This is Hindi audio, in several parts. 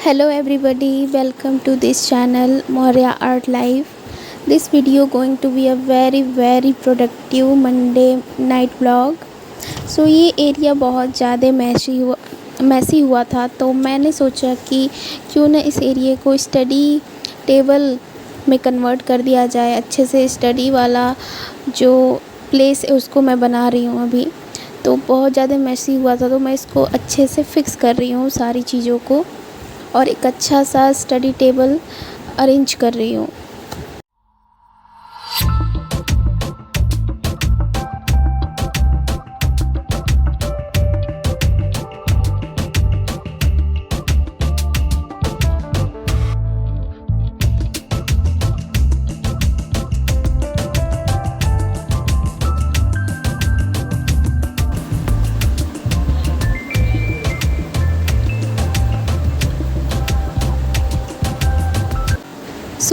Hello everybody, welcome to this channel Moria Art Life. This video going to be a very productive Monday night vlog. ये एरिया बहुत ज़्यादा मैसी हुआ था, तो मैंने सोचा कि क्यों ना इस एरिया को स्टडी टेबल में कन्वर्ट कर दिया जाए। अच्छे से स्टडी वाला जो प्लेस है उसको मैं बना रही हूँ अभी। तो बहुत ज़्यादा मैसी हुआ था, तो मैं इसको अच्छे से फिक्स कर रही हूँ सारी चीज़ों को और एक अच्छा सा स्टडी टेबल अरेंज कर रही हूँ।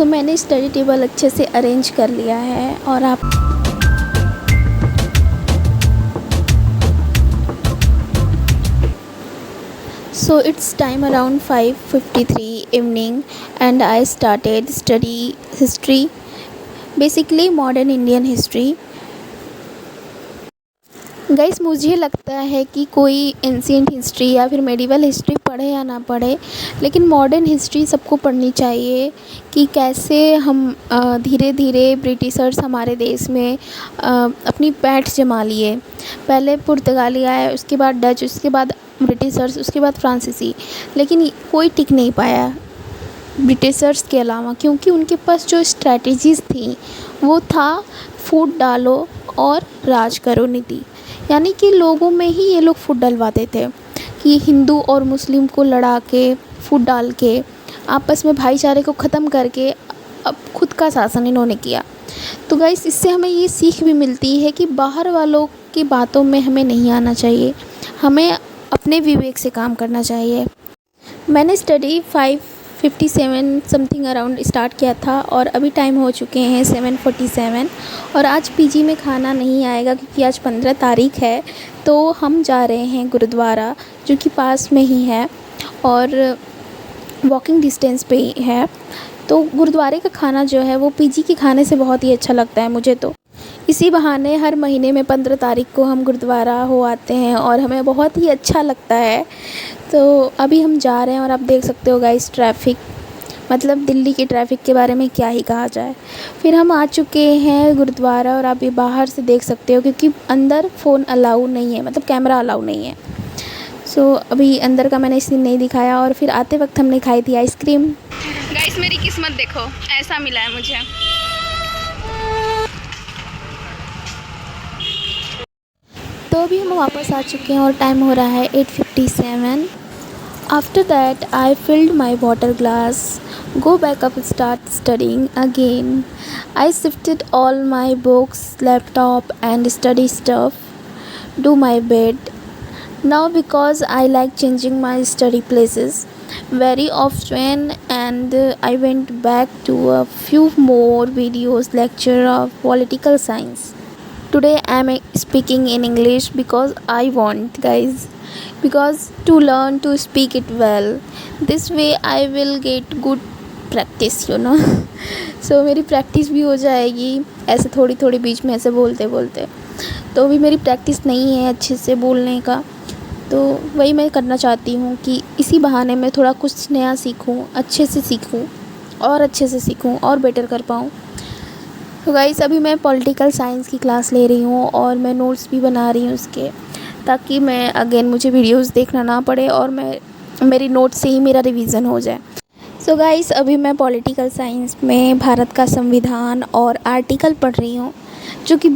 मैंने स्टडी टेबल अच्छे से अरेंज कर लिया है और आप it's time around 5:53 evening and I started study history, basically modern Indian history. Guys, मुझे लगता है कि कोई एंशिएंट हिस्ट्री या फिर मेडिवल हिस्ट्री पढ़े या ना पढ़े, लेकिन मॉडर्न हिस्ट्री सबको पढ़नी चाहिए कि कैसे हम धीरे धीरे ब्रिटिशर्स हमारे देश में अपनी पैठ जमा लिए। पहले पुर्तगाली आए, उसके बाद डच, उसके बाद ब्रिटिशर्स, उसके बाद फ्रांसीसी, लेकिन कोई टिक नहीं पाया ब्रिटिशर्स के अलावा, क्योंकि उनके पास जो स्ट्रैटेजीज़ थी वो था फूट डालो और राज करो नीति। यानी कि लोगों में ही ये लोग फूट डलवाते थे कि हिंदू और मुस्लिम को लड़ा के, फूट डाल के, आपस में भाईचारे को ख़त्म करके अब खुद का शासन इन्होंने किया। तो गाइस, इससे हमें ये सीख भी मिलती है कि बाहर वालों की बातों में हमें नहीं आना चाहिए, हमें अपने विवेक से काम करना चाहिए। मैंने स्टडी 5:57 समथिंग अराउंड स्टार्ट किया था और अभी टाइम हो चुके हैं 7:47 और आज पीजी में खाना नहीं आएगा क्योंकि आज 15 तारीख है। तो हम जा रहे हैं गुरुद्वारा, जो कि पास में ही है और वॉकिंग डिस्टेंस पे ही है। तो गुरुद्वारे का खाना जो है वो पीजी के खाने से बहुत ही अच्छा लगता है मुझे। तो इसी बहाने हर महीने में 15 तारीख को हम गुरुद्वारा हो आते हैं और हमें बहुत ही अच्छा लगता है। तो अभी हम जा रहे हैं और आप देख सकते हो गाइस, ट्रैफ़िक, मतलब दिल्ली की ट्रैफ़िक के बारे में क्या ही कहा जाए। फिर हम आ चुके हैं गुरुद्वारा और आप ये बाहर से देख सकते हो, क्योंकि अंदर फ़ोन अलाउ नहीं है, मतलब कैमरा अलाउ नहीं है। अभी अंदर का मैंने इसलिए नहीं दिखाया। और फिर आते वक्त हमने खाई थी आइसक्रीम। गाइस, मेरी किस्मत देखो, ऐसा मिला है मुझे। तो अभी हम वापस आ चुके हैं और टाइम हो रहा है 8:57। After that I field my water glass, go back up, start studying again. I shifted all my books, laptop and study stuff, do my bed. Now because I like changing my study places very often, and I went back to a few more videos lecture of political science. Today I am speaking in English because I want, guys, because to learn to speak it well. This way I will get good practice, you know. मेरी प्रैक्टिस भी हो जाएगी ऐसे थोड़ी थोड़ी बीच में ऐसे बोलते बोलते। तो अभी मेरी प्रैक्टिस नहीं है अच्छे से बोलने का, तो वही मैं करना चाहती हूँ कि इसी बहाने मैं थोड़ा कुछ नया सीखूँ, अच्छे से सीखूँ और अच्छे से सीखूँ और बेटर कर पाऊँ। तो गाइस, अभी मैं पॉलिटिकल साइंस की क्लास ले रही हूँ और मैं नोट्स भी बना रही हूँ उसके, ताकि मैं अगेन मुझे वीडियोस देखना ना पड़े और मेरी नोट से ही मेरा रिवीजन हो जाए। गाइस, अभी मैं पॉलिटिकल साइंस में भारत का संविधान और आर्टिकल पढ़ रही हूँ, जो कि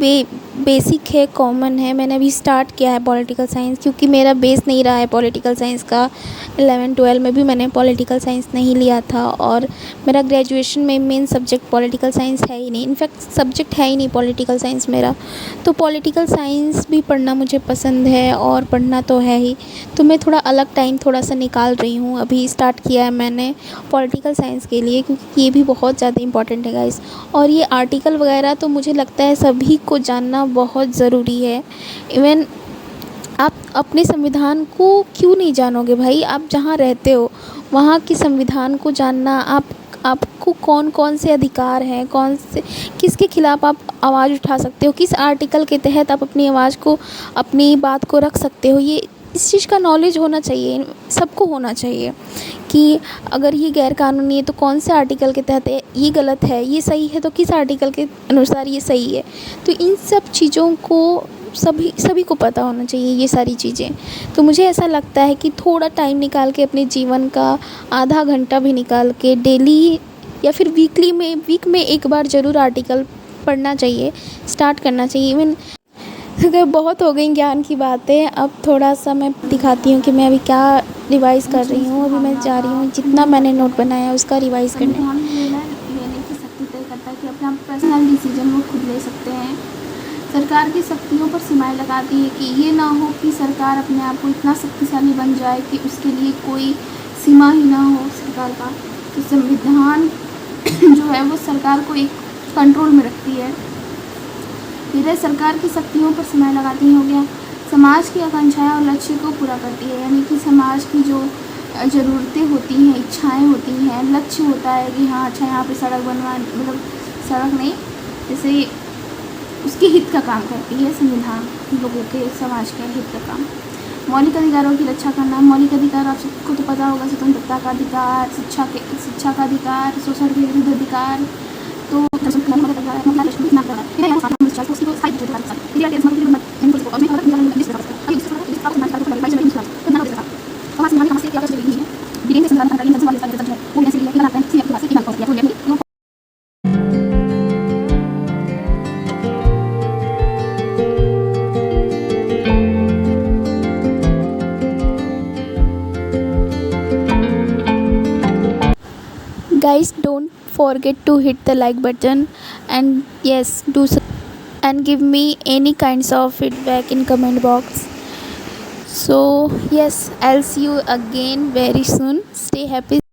बेसिक है, कॉमन है। मैंने अभी स्टार्ट किया है पॉलिटिकल साइंस, क्योंकि मेरा बेस नहीं रहा है पॉलिटिकल साइंस का। 11-12 में भी मैंने पॉलिटिकल साइंस नहीं लिया था और मेरा ग्रेजुएशन में मेन सब्जेक्ट पॉलिटिकल साइंस है ही नहीं, इनफैक्ट सब्जेक्ट है ही नहीं पॉलिटिकल साइंस मेरा। तो पॉलिटिकल साइंस भी पढ़ना मुझे पसंद है और पढ़ना तो है ही, तो मैं थोड़ा अलग टाइम थोड़ा सा निकाल रही हूँ। अभी स्टार्ट किया है मैंने पॉलिटिकल साइंस के लिए, क्योंकि ये भी बहुत ज़्यादा इंपॉर्टेंट है गाइस। और ये आर्टिकल वगैरह तो मुझे लगता है सभी को जानना बहुत ज़रूरी है। इवन आप अपने संविधान को क्यों नहीं जानोगे भाई? आप जहाँ रहते हो वहाँ के संविधान को जानना, आपको कौन कौन से अधिकार हैं, कौन से किसके खिलाफ़ आप आवाज़ उठा सकते हो, किस आर्टिकल के तहत आप अपनी आवाज़ को, अपनी बात को रख सकते हो, ये इस चीज़ का नॉलेज होना चाहिए, सबको होना चाहिए कि अगर ये गैर कानूनी है तो कौन से आर्टिकल के तहत है, ये गलत है, ये सही है तो किस आर्टिकल के अनुसार ये सही है। तो इन सब चीज़ों को सभी को पता होना चाहिए, ये सारी चीज़ें। तो मुझे ऐसा लगता है कि थोड़ा टाइम निकाल के अपने जीवन का आधा घंटा भी निकाल के डेली या फिर वीक में एक बार ज़रूर आर्टिकल पढ़ना चाहिए, स्टार्ट करना चाहिए। इवन अगर बहुत हो गई ज्ञान की बातें, अब थोड़ा सा मैं दिखाती हूँ कि मैं अभी क्या रिवाइज़ कर रही हूँ। अभी मैं जा रही हूँ जितना मैंने नोट बनाया उसका रिवाइज़ करने। लेने की शक्ति तय करता है कि अपना पर्सनल डिसीजन वो खुद ले सकते हैं। सरकार की शक्तियों पर सीमाएं लगाती है कि ये ना हो कि सरकार अपने आप को इतना शक्तिशाली बन जाए कि उसके लिए कोई सीमा ही ना हो सरकार का। तो संविधान जो है वो सरकार को एक कंट्रोल में रखती है। फिर सरकार की शक्तियों पर सीमाएं लगाती हो गया, समाज की आकांक्षाएं और लक्ष्य को पूरा करती है। यानी कि समाज की जो ज़रूरतें होती हैं, इच्छाएं होती हैं, लक्ष्य होता है कि हाँ अच्छा यहाँ पे सड़क बनवा, मतलब सड़क नहीं, जैसे उसके हित का काम करती है संविधान, लोगों के समाज के हित का काम। मौलिक अधिकारों की रक्षा करना, मौलिक अधिकार आप सबको तो पता होगा, स्वतंत्रता का अधिकार, शिक्षा का अधिकार, शोषण के विरुद्ध अधिकार। तो guys, don't forget to hit the like button, and yes, and give me any kinds of feedback in comment box. So yes, I'll see you again very soon. Stay happy.